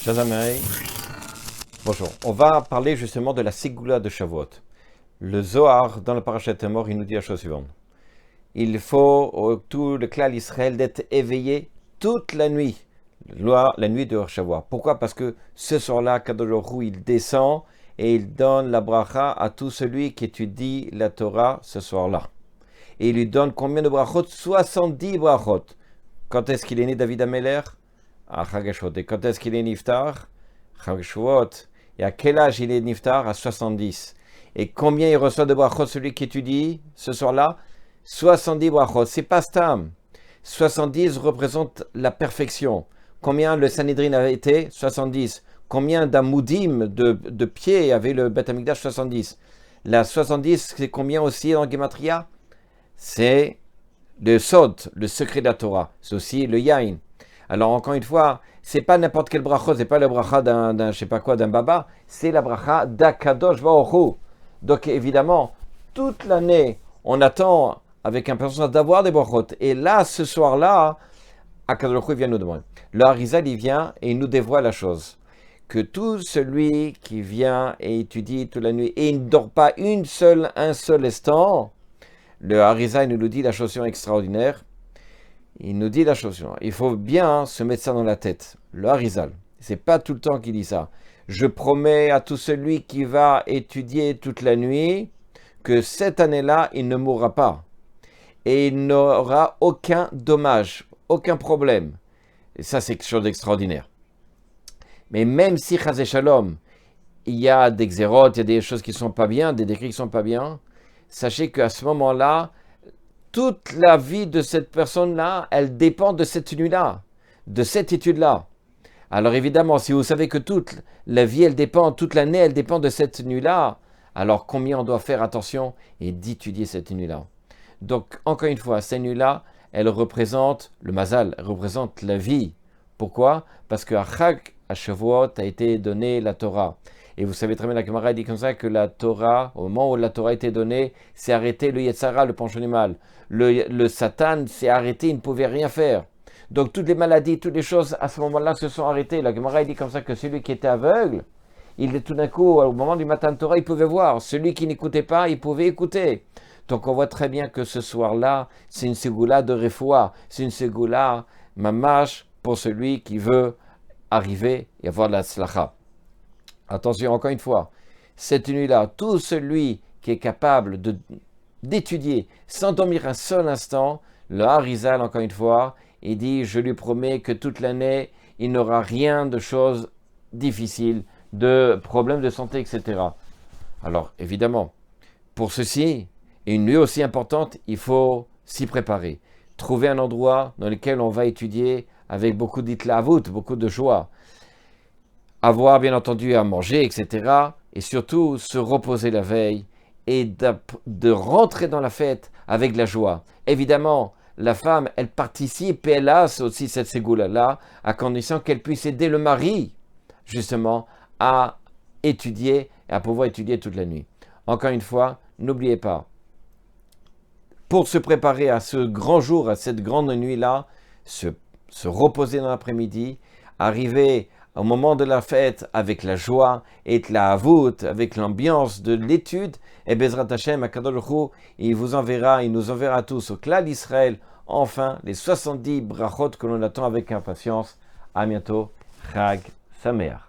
Chers amis, bonjour. On va parler justement de la Ségoula de Shavuot. Le Zohar, dans la Parashat Emor, il nous dit la chose suivante. Il faut, tout le clan d'Israël, d'être éveillé toute la nuit de Shavuot. Pourquoi? Parce que ce soir-là, Kadosh Baruch Hu, il descend et il donne la bracha à tout celui qui étudie la Torah ce soir-là. Et il lui donne combien de brachot? 70 brachot. Quand est-ce qu'il est né, David Ameler? À Chag HaShavuot. Et quand est-ce qu'il est niftar? Chag HaShavuot. Et à quel âge il est niftar? À 70. Et combien il reçoit de brachot celui qui étudie ce soir-là? 70 brachot. C'est pas stam. 70 représente la perfection. Combien le Sanhedrin avait été? 70. Combien d'amoudim, de pieds avait le Beth Amikdash? 70. La 70, c'est combien aussi dans Gematria? C'est le Sod, le secret de la Torah. C'est aussi le Yain. Alors encore une fois, c'est pas n'importe quel bracha, c'est pas le bracha d'un je sais pas quoi, d'un baba, c'est la bracha d'Akadosh Baruch Hu. Donc évidemment, toute l'année, on attend avec impatience d'avoir des brachot. Et là, ce soir-là, Akadosh Baruch Hu vient nous demander. Le Harizal, il vient et il nous dévoile la chose. Que tout celui qui vient et étudie toute la nuit et il ne dort pas un seul instant, le Harizal nous dit la chose extraordinaire. Il nous dit la chose suivante. Il faut bien se mettre ça dans la tête. Le Harizal, c'est pas tout le temps qu'il dit ça. Je promets à tout celui qui va étudier toute la nuit que cette année-là, il ne mourra pas. Et il n'aura aucun dommage, aucun problème. Et ça, c'est quelque chose d'extraordinaire. Mais même si, Chazé Shalom, il y a des xérotes, il y a des choses qui ne sont pas bien, des décrets qui ne sont pas bien, sachez qu'à ce moment-là, toute la vie de cette personne-là, elle dépend de cette nuit-là, de cette étude-là. Alors évidemment, si vous savez que toute la vie, elle dépend, toute l'année, elle dépend de cette nuit-là, alors combien on doit faire attention et d'étudier cette nuit-là. Donc, encore une fois, cette nuit-là, elle représente le mazal, elle représente la vie. Pourquoi? Parce qu'à Chag HaShavuot a été donnée la Torah. Et vous savez très bien, la Gemara dit comme ça que la Torah, au moment où la Torah a été donnée, s'est arrêté le Yetzara, le penchant du mal. Le Satan s'est arrêté, il ne pouvait rien faire. Donc toutes les maladies, toutes les choses à ce moment-là se sont arrêtées. La Gemara dit comme ça que celui qui était aveugle, il tout d'un coup, au moment du matin de Torah, il pouvait voir. Celui qui n'écoutait pas, il pouvait écouter. Donc on voit très bien que ce soir-là, c'est une ségoula de refoua. C'est une ségoula mamash pour celui qui veut arriver et avoir de la tzlacha. Attention, encore une fois, cette nuit-là, tout celui qui est capable d'étudier sans dormir un seul instant, le Harizal, encore une fois, il dit, je lui promets que toute l'année, il n'aura rien de choses difficiles, de problèmes de santé, etc. Alors, évidemment, pour ceci, et une nuit aussi importante, il faut s'y préparer. Trouver un endroit dans lequel on va étudier avec beaucoup d'itlaavout, beaucoup de joie. Avoir bien entendu à manger, etc. Et surtout se reposer la veille et de rentrer dans la fête avec de la joie. Évidemment, la femme, elle participe et elle a aussi cette ségoula-là, à condition qu'elle puisse aider le mari, justement, à étudier et à pouvoir étudier toute la nuit. Encore une fois, n'oubliez pas, pour se préparer à ce grand jour, à cette grande nuit-là, se reposer dans l'après-midi, arriver au moment de la fête, avec la joie et la havout, avec l'ambiance de l'étude, et Bezrat Hashem, Akadosh Baruch Hu, il vous enverra, il nous enverra tous au clan d'Israël, enfin, les 70 brachot que l'on attend avec impatience. À bientôt, Chag Sameach.